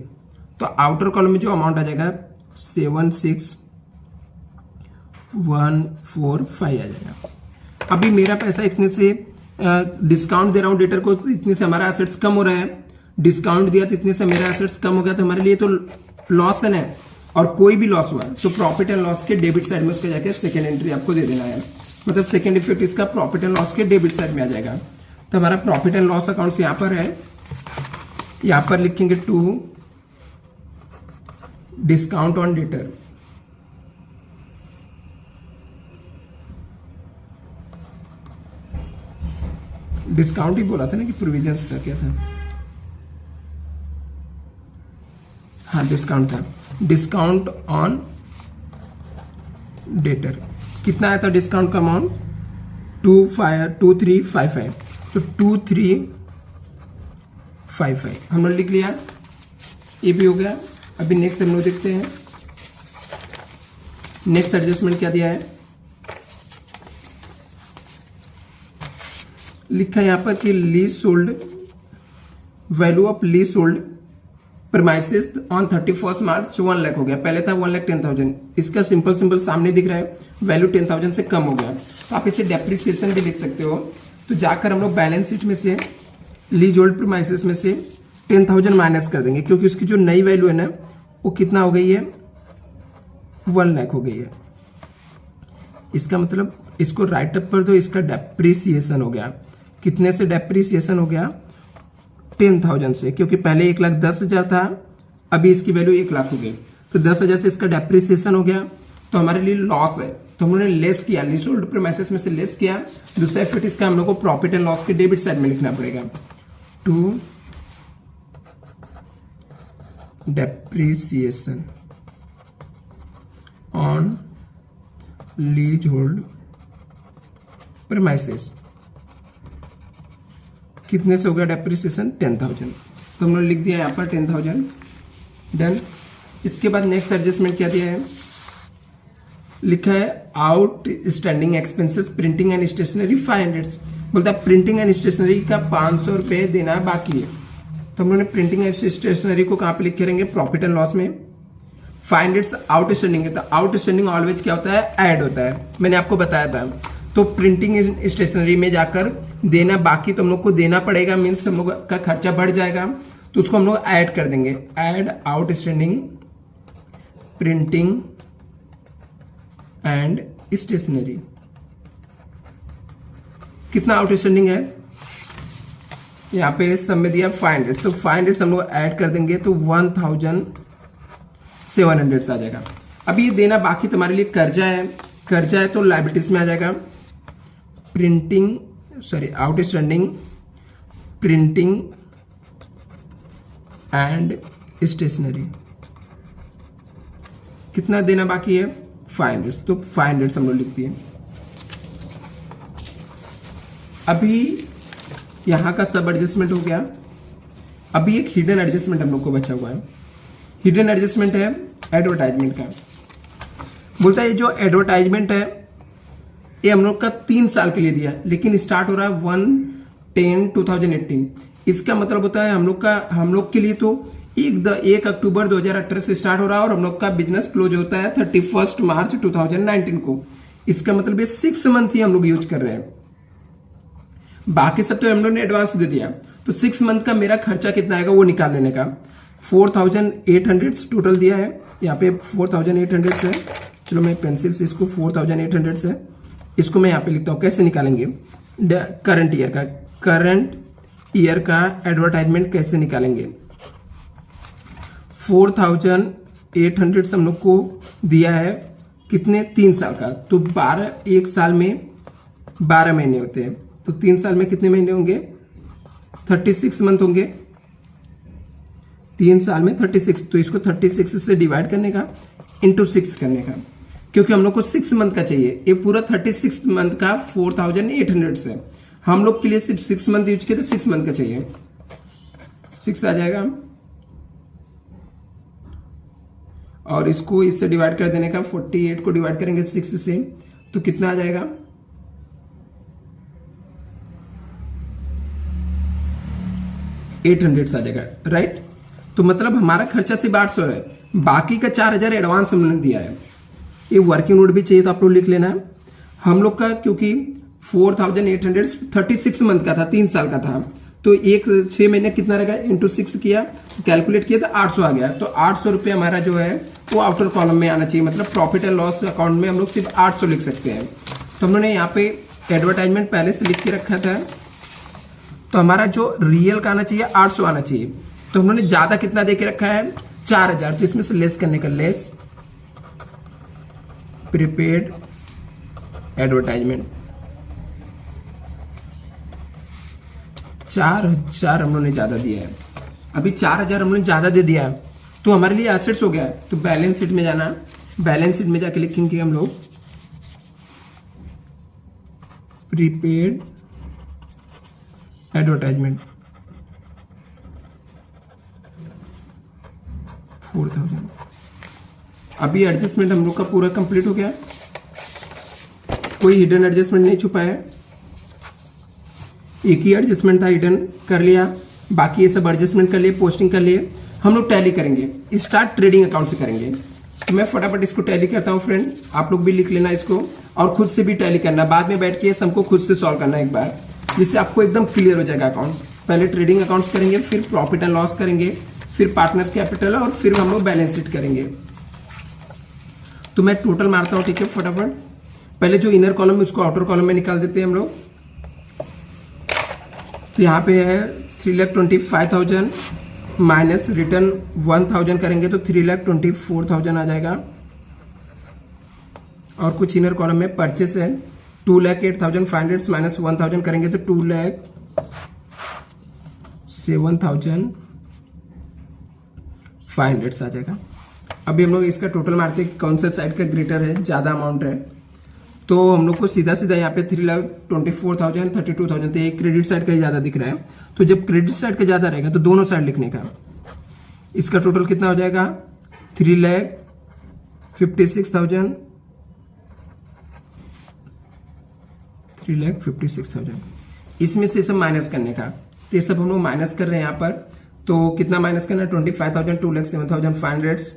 तो आउटर कॉलम में जो अमाउंट आ जाएगा 76145 आ जाएगा। अभी मेरा पैसा इतने से डिस्काउंट दे रहा हूँ डेटर को, तो इतने से हमारा एसेट्स कम हो रहा है। डिस्काउंट दिया तो इतने से मेरा एसेट्स कम हो गया, तो हमारे लिए तो लॉस है। और कोई भी लॉस हुआ तो प्रॉफिट एंड लॉस के डेबिट साइड में उसका जाके सेकेंड एंट्री आपको दे देना है। मतलब सेकेंड इफेक्ट इसका प्रॉफिट एंड लॉस के डेबिट साइड में आ जाएगा। तो हमारा प्रॉफिट एंड लॉस अकाउंट यहाँ पर है। यहाँ पर लिखेंगे 2 डिस्काउंट ऑन डेटर। डिस्काउंट ही बोला था ना कि प्रोविजंस का क्या था? हाँ, डिस्काउंट था। डिस्काउंट ऑन डेटर कितना आया था? डिस्काउंट का अमाउंट 2355। तो 2355 हम लोग लिख लिया, ये भी हो गया। अभी नेक्स्ट हम लोग देखते हैं नेक्स्ट एडजस्टमेंट क्या दिया है। लिखा है यहाँ पर कि lease sold, value of lease sold premises on 31 मार्च 1 लाख हो गया। पहले था 1,10,000। इसका सिंपल सामने दिख रहा है, वैल्यू 10,000 से कम हो गया। तो आप इसे डेप्रिसिएशन भी लिख सकते हो। तो जाकर हम लोग बैलेंस शीट में से लीज होल्ड प्रमाइसेस में से 10,000 माइनस कर देंगे, क्योंकि उसकी जो नई वैल्यू है ना वो कितना हो गई है? 1 लाख हो गई है। इसका मतलब इसको राइट अप कर दो, इसका डेप्रिसिएशन हो गया। कितने से डेप्रिसिएशन हो गया? 10,000 से, क्योंकि पहले 1,10,000 था, अभी इसकी वैल्यू 1 लाख हो गई। तो 10,000 से इसका डेप्रिसिएशन हो गया, तो हमारे लिए लॉस है। तो हम लोगों ने लेस किया, लीजहोल्ड प्रीमाइसेस में से लेस किया। दूसरा इफेक्ट इसका हम लोग को प्रॉफिट एंड लॉस के डेबिट साइड में लिखना पड़ेगा। To depreciation on leasehold premises कितने से हो गया डेप्रिसिएशन? 10,000। तो हम लोग लिख दिया यहाँ पर 10,000। डन। इसके बाद नेक्स्ट एडजस्टमेंट क्या दिया है? लिखा है outstanding expenses printing and stationery 500। बोलता है प्रिंटिंग एंड स्टेशनरी का 500 रुपये देना बाकी है। तो हम लोगों ने प्रिंटिंग एंड स्टेशनरी को कहाँ पे लिख के रहेंगे, प्रॉफिट एंड लॉस में। फाइंड इट्स आउटस्टैंडिंग है, तो आउटस्टैंडिंग ऑलवेज क्या होता है, ऐड होता है, मैंने आपको बताया था। तो प्रिंटिंग स्टेशनरी में जाकर देना बाकी, तो हम लोग को देना पड़ेगा, मीन्स हम लोग का खर्चा बढ़ जाएगा, तो उसको हम लोग ऐड कर देंगे। Add outstanding printing and stationery. कितना आउटस्टैंडिंग है, यहाँ पे सब में दिया 500, तो 500 हम लोग ऐड कर देंगे तो 1700 आ जाएगा। अब ये देना बाकी तुम्हारे लिए कर्जा है, कर्जा है तो लायबिलिटीज में आ जाएगा। Outstanding printing and stationery. कितना देना बाकी है, 500, तो 500 हम लोग लिख दिए। अभी यहां का सब एडजस्टमेंट हो गया। अभी एक हिडन एडजस्टमेंट हम लोग को बचा हुआ है। हिडन एडजस्टमेंट है एडवर्टाइजमेंट का। बोलता है ये जो एडवर्टाइजमेंट है ये हम लोग का 3 साल के लिए दिया, लेकिन स्टार्ट हो रहा है 1/10/2018। इसका मतलब होता है हम लोग के लिए तो 1 अक्टूबर 2018 से स्टार्ट हो रहा है और हम लोग का बिजनेस क्लोज होता है 31 मार्च 2019 को। इसका मतलब ये 6 मंथ ही हम लोग यूज कर रहे हैं, बाकी सब तो हम लोग ने एडवांस दे दिया। तो 6 मंथ का मेरा खर्चा कितना आएगा वो निकाल लेने का। 4800 टोटल दिया है, यहाँ पे 4800 से, चलो मैं पेंसिल से इसको 4800 से इसको मैं यहाँ पे लिखता हूँ। कैसे निकालेंगे, करंट ईयर का एडवर्टाइजमेंट कैसे निकालेंगे। 4800 हम लोग को दिया है कितने, 3 साल का, तो 1 साल में 12 महीने होते हैं, तो 3 साल में कितने महीने होंगे, 36 मंथ होंगे। 3 साल में 36, तो इसको 36 से डिवाइड करने का, इंटू 6 करने का, क्योंकि हम लोग को 6 मंथ का चाहिए। ये पूरा 36 मंथ का 4800 से, हम लोग के लिए सिर्फ 6 मंथ यूज किए तो 6 मंथ का चाहिए, 6 आ जाएगा। और इसको इससे डिवाइड कर देने का, 48 को डिवाइड करेंगे 6 से, तो कितना आ जाएगा, 800 आ जाएगा, राइट। तो मतलब हमारा खर्चा सिर्फ 800 है, बाकी का 4000 एडवांस हमने दिया है। ये वर्किंग नोट भी चाहिए तो आप लोग लिख लेना। हम लोग का क्योंकि 4800 36 मंथ का था, 3 साल का था, तो 6 महीने कितना रहेगा, इंटू 6 किया, कैलकुलेट किया तो 800 आ गया। तो 800 रुपये हमारा जो है वो आउटर कॉलम में आना चाहिए, मतलब प्रॉफिट एंड लॉस अकाउंट में हम लोग सिर्फ 800 लिख सकते हैं। तो हमने यहाँ पे एडवर्टाइजमेंट पहले से लिख के रखा था, तो हमारा जो रियल का आना चाहिए 800 आना चाहिए। तो हम लोगों ने ज्यादा कितना दे के रखा है, 4000, तो इसमें से लेस करने का, लेस प्रीपेड एडवर्टाइजमेंट 4000 हम लोगों ने ज्यादा दिया है। अभी 4000 हम लोगों ने ज्यादा दे दिया है तो हमारे लिए एसेट्स हो गया है। तो बैलेंस शीट में जाना, बैलेंस शीट में जाके लिखेंगे हम लोग प्रीपेड एडवर्टाइजमेंट 4000। अभी एडजस्टमेंट हम लोग का पूरा कंप्लीट हो गया, कोई हिडन एडजस्टमेंट नहीं छुपा है, एक ही एडजस्टमेंट था, हिडन कर लिया, बाकी ये सब एडजस्टमेंट कर लिए, पोस्टिंग कर लिए। हम लोग टैली करेंगे, स्टार्ट ट्रेडिंग अकाउंट से करेंगे। तो मैं फटाफट इसको टैली करता हूँ फ्रेंड, आप लोग भी लिख लेना इसको, और खुद से भी टैली करना, बाद में बैठ के सबको खुद से सॉल्व करना एक बार, जिससे आपको एकदम क्लियर हो जाएगा अकाउंट्स। पहले ट्रेडिंग अकाउंट्स करेंगे, फिर प्रॉफिट एंड लॉस करेंगे, फिर पार्टनर्स कैपिटल, और फिर हम लोग बैलेंस शीट करेंगे। तो मैं टोटल मारता हूँ, ठीक है, फटाफट। पहले जो इनर कॉलम है उसको आउटर कॉलम में निकाल देते हैं हम लोग। तो यहाँ पे है 3,25,000 माइनस रिटर्न 1000 करेंगे तो 3,24,000 आ जाएगा। और कुछ इनर कॉलम में परचेस है 2,08,500 माइनस 1000 करेंगे तो 2,07,500 आ जाएगा। अभी हम लोग इसका टोटल मारते हैं कौन सा साइड का ग्रेटर है, ज्यादा अमाउंट है, तो हम लोग को सीधा सीधा यहाँ पे 3,24,000 32,000, तो एक क्रेडिट साइड का ही ज्यादा दिख रहा है। तो जब क्रेडिट साइड का ज्यादा रहेगा तो दोनों साइड लिखने का, इसका टोटल कितना हो जाएगा 3,56,000 इसमें से सब माइनस करने का, तो ये सब हम लोग माइनस कर रहे हैं यहाँ पर। तो कितना माइनस करना है, 25,000, 2,07,500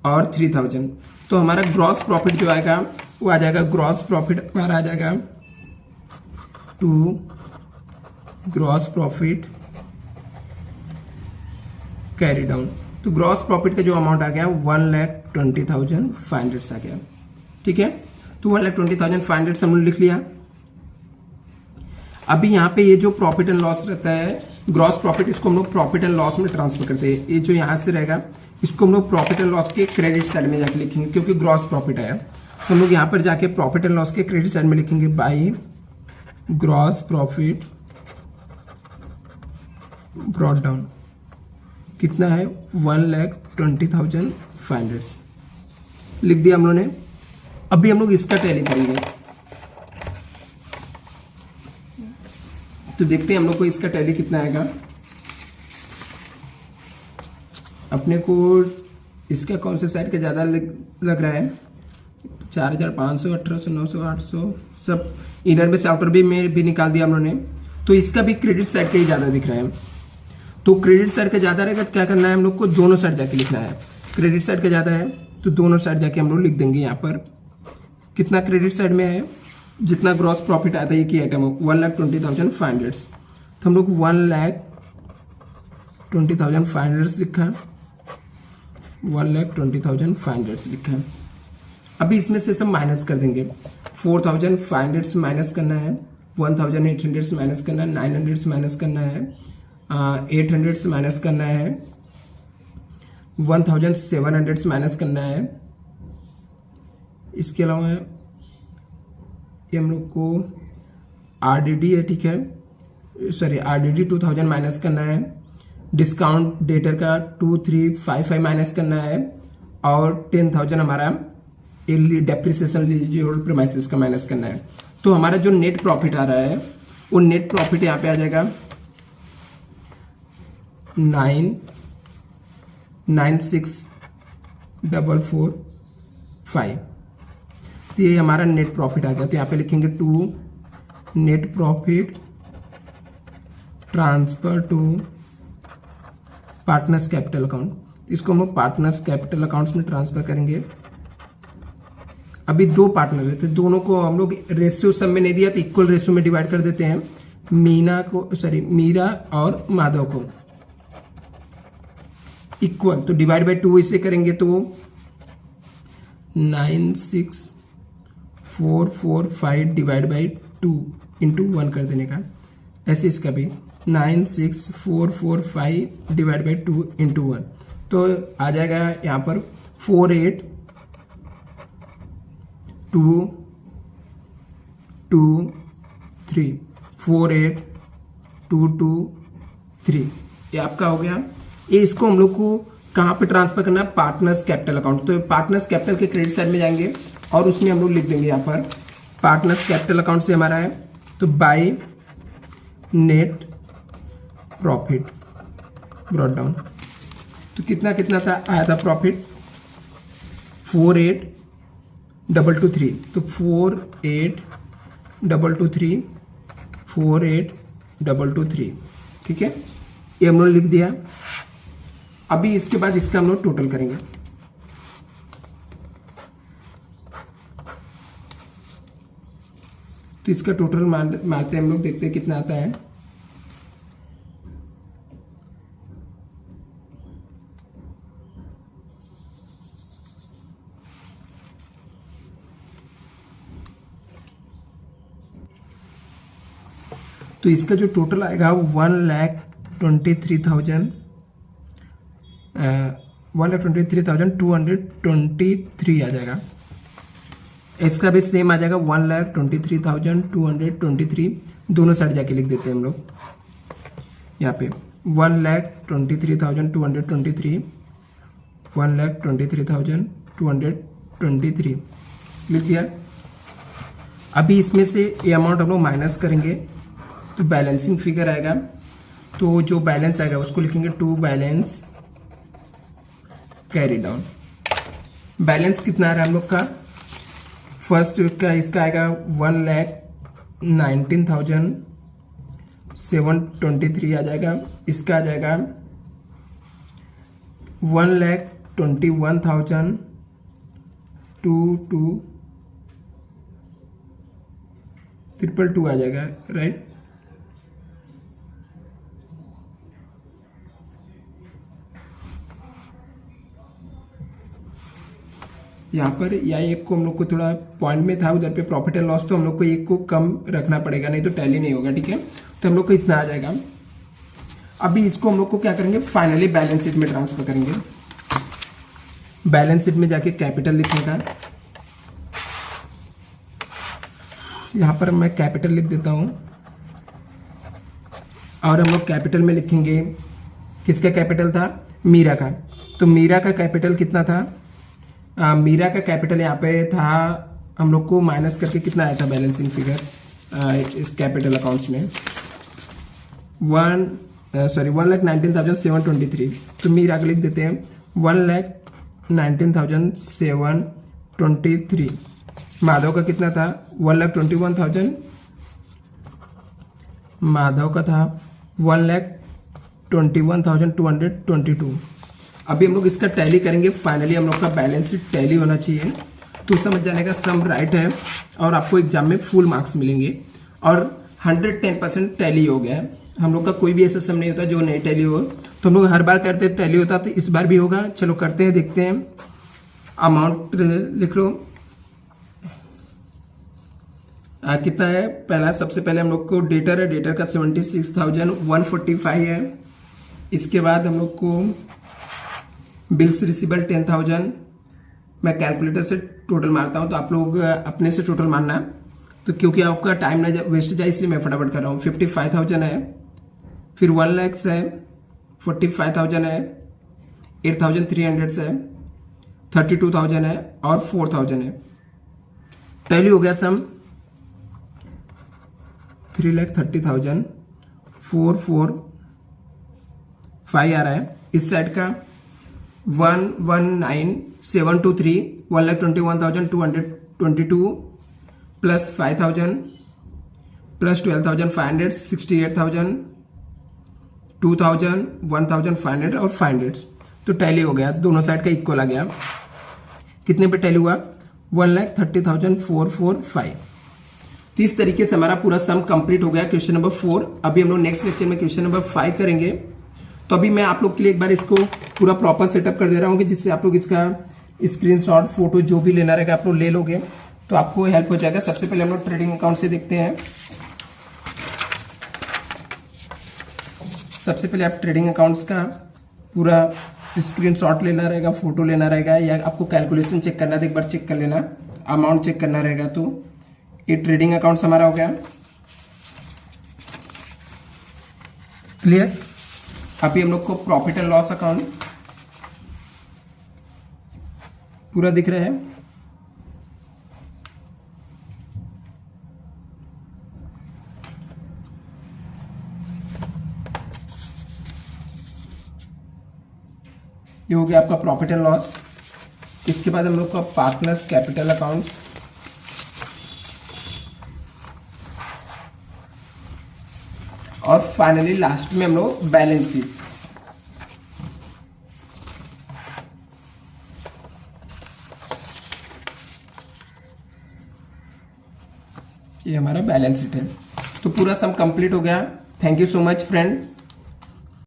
और 3,000। तो हमारा ग्रॉस प्रॉफिट जो आएगा वो आ जाएगा, ग्रॉस प्रॉफिट हमारा आ जाएगा to gross profit carry down. तो ग्रॉस प्रॉफिट का जो अमाउंट आ गया 1,20,500 आ गया। ठीक है, तो 1,20,500 हमने लिख लिया। अभी यहाँ पे ये जो प्रॉफिट एंड लॉस रहता है, ग्रॉस प्रॉफिट, इसको हम लोग प्रॉफिट एंड लॉस में ट्रांसफर करते हैं। ये जो यहाँ से रहेगा इसको हम लोग प्रॉफिट एंड लॉस के क्रेडिट साइड में जाके लिखेंगे, क्योंकि ग्रॉस प्रॉफिट आया। तो हम लोग यहाँ पर जाके प्रॉफिट एंड लॉस के क्रेडिट साइड में लिखेंगे by gross profit brought down. कितना है, 1,20,500 लिख दिया हम लोगों ने। अभी हम लोग इसका टैली करेंगे, तो देखते हैं हम लोग को इसका टैली कितना आएगा। अपने को इसका कौन से साइड का ज़्यादा लग रहा है, 4,500, 1,800, 900, 800 सब इनर में से आउटर में भी निकाल दिया हम लोगों ने। तो इसका भी क्रेडिट साइड का ही ज़्यादा दिख रहा है। तो क्रेडिट साइड का ज़्यादा रहेगा तो क्या करना है, हम लोग को दोनों साइड जाके लिखना है। क्रेडिट साइड का ज़्यादा है तो दोनों साइड जाके हम लोग लिख देंगे। यहाँ पर कितना क्रेडिट साइड में है, जितना ग्रॉस प्रॉफिट आता है एक ही आइटम हो, 1,20,500। तो हम लोग 1,20,500 लिखा, 1,20,500 लिखा है। अभी इसमें से सब माइनस कर देंगे। 4,500 से माइनस करना है, 1,800 से माइनस करना है, 900 से माइनस करना है, 800 से माइनस करना है, 1,700 से माइनस करना है। इसके अलावा ये हम लोग को RDD है, ठीक है, सॉरी RDD 2,000 माइनस करना है, डिस्काउंट डेटर का 2,355 माइनस करना है, और 10,000 हमारा डेप्रिसिएशन एलिजिबल प्रीमाइसेस का माइनस करना है। तो हमारा जो नेट प्रॉफिट आ रहा है वो नेट प्रॉफिट यहाँ पे आ जाएगा 9,96,445। तो ये हमारा नेट प्रॉफिट आ गया। तो यहाँ पे लिखेंगे to net profit transfer to partners capital account. इसको हम लोग पार्टनर्स कैपिटल अकाउंट्स में ट्रांसफर करेंगे। अभी दो पार्टनर है तो दोनों को हम लोग रेशियो सब में नहीं दिया तो इक्वल रेशियो में डिवाइड कर देते हैं। मीरा और माधव को इक्वल, तो डिवाइड बाय 2 इसे करेंगे तो 9,6,445 डिवाइड बाई 2 इंटू 1 कर देने का। ऐसे इसका भी 9,6,445 डिवाइड बाई 2 इंटू 1, तो आ जाएगा यहाँ पर 4,8,2,2,3 4,8,2,2,3 ये आपका हो गया। ये इसको हम लोग को कहाँ पे ट्रांसफर करना है, पार्टनर्स कैपिटल अकाउंट। तो पार्टनर्स कैपिटल के क्रेडिट साइड में जाएंगे और उसमें हम लोग लिख देंगे यहाँ पर पार्टनर्स कैपिटल अकाउंट से हमारा है तो by net profit brought down. तो कितना कितना था आया था प्रॉफिट 4,8,2,2,3, तो 4,8,2,2,3 4,8,2,2,3, ठीक है, ये हम लोग लिख दिया। अभी इसके बाद इसका हम लोग टोटल करेंगे। तो इसका टोटल मारते हैं हम लोग, देखते हैं कितना आता है। तो इसका जो टोटल आएगा 1,23,223 आ जाएगा। इसका भी सेम आ जाएगा 1,23,223, दोनों साइड जाके लिख देते हैं हम लोग यहाँ पे 1,23,223 1,23,223 लिख दिया। अभी इसमें से ये अमाउंट हम लोग माइनस करेंगे तो बैलेंसिंग फिगर आएगा। तो जो बैलेंस आएगा उसको लिखेंगे to balance carry down. Balance कितना आ रहा है हम लोग का, फर्स्ट का इसका आएगा 1,19,000 723 आ जाएगा। इसका आ जाएगा 1,21,000 222 आ जाएगा, राइट। यहाँ पर या एक को हम लोग को थोड़ा पॉइंट में था उधर पे प्रॉफिट एंड लॉस, तो हम लोग को एक को कम रखना पड़ेगा, नहीं तो टैली नहीं होगा, ठीक है। तो हम लोग को इतना आ जाएगा। अभी इसको हम लोग को क्या करेंगे, फाइनली बैलेंस शीट में ट्रांसफर करेंगे। बैलेंस शीट में जाके कैपिटल लिखेगा, यहाँ पर मैं कैपिटल लिख देता हूँ और हम लोग कैपिटल में लिखेंगे, किसका कैपिटल था, मीरा का। तो मीरा का कैपिटल कितना था, मीरा का कैपिटल यहाँ पे था, हम लोग को माइनस करके कितना आया था बैलेंसिंग फिगर इस कैपिटल अकाउंट्स में 1,19,723। तो मीरा का लिख देते हैं 1,19,723। माधव का कितना था 1,21,000, माधव का था 1,21,222। अभी हम लोग इसका टैली करेंगे। फाइनली हम लोग का बैलेंस शीट टैली होना चाहिए, तो समझ जाने का सम राइट है और आपको एग्जाम में फुल मार्क्स मिलेंगे। और 110% टैली हो गया है। हम लोग का कोई भी ऐसा सम नहीं होता जो नहीं टैली हो, तो हम लोग हर बार करते हैं टैली होता, तो इस बार भी होगा। चलो करते हैं, देखते हैं। अमाउंट लिख लो, कितना है। पहला सबसे पहले हम लोग को डेटर है, डेटर का 76,145 है। इसके बाद हम लोग को बिल्स रिसीबल 10,000। मैं कैलकुलेटर से टोटल मारता हूं, तो आप लोग अपने से टोटल मारना, तो क्योंकि आपका टाइम ना वेस्ट जाए इसलिए मैं फटाफट कर रहा हूँ। 55,000 है, फिर 1 लाख है, 45,000 है, 8,300 है, 32,000 है और 4,000 है। टैली हो गया सम 3,30,000, 445 आ रहा है। इस साइड का 119,723, 1,21,222 प्लस 5,000 प्लस 12,500, 68,000, 2,000, 1,500 और 500। तो टैली हो गया, दोनों साइड का इक्वल आ गया। कितने पे टैली हुआ 1,30,445। तो इस तरीके से हमारा पूरा सम कंप्लीट हो गया क्वेश्चन नंबर 4। अभी हम लोग नेक्स्ट लेक्चर में क्वेश्चन नंबर 5 करेंगे। तो अभी मैं आप लोग के लिए एक बार इसको पूरा प्रॉपर सेटअप कर दे रहा हूँ कि जिससे आप लोग इसका स्क्रीनशॉट फोटो जो भी लेना रहेगा आप लोग ले लोगे, तो आपको हेल्प हो जाएगा। सबसे पहले हम लोग ट्रेडिंग अकाउंट से देखते हैं। सबसे पहले आप ट्रेडिंग अकाउंट्स का पूरा स्क्रीनशॉट लेना रहेगा, फोटो लेना रहेगा, या आपको कैलकुलेशन चेक करना है तो एक बार चेक कर लेना, अमाउंट चेक करना रहेगा। तो ये ट्रेडिंग अकाउंट्स हमारा हो गया क्लियर। अभी हम लोग को प्रॉफिट एंड लॉस अकाउंट पूरा दिख रहा है। ये हो गया आपका प्रॉफिट एंड लॉस। इसके बाद हम लोग का पार्टनर्स कैपिटल अकाउंट्स, और फाइनली लास्ट में हम लोग बैलेंस शीट। ये हमारा बैलेंस शीट है। तो पूरा सम कंप्लीट हो गया। Thank you so much friend.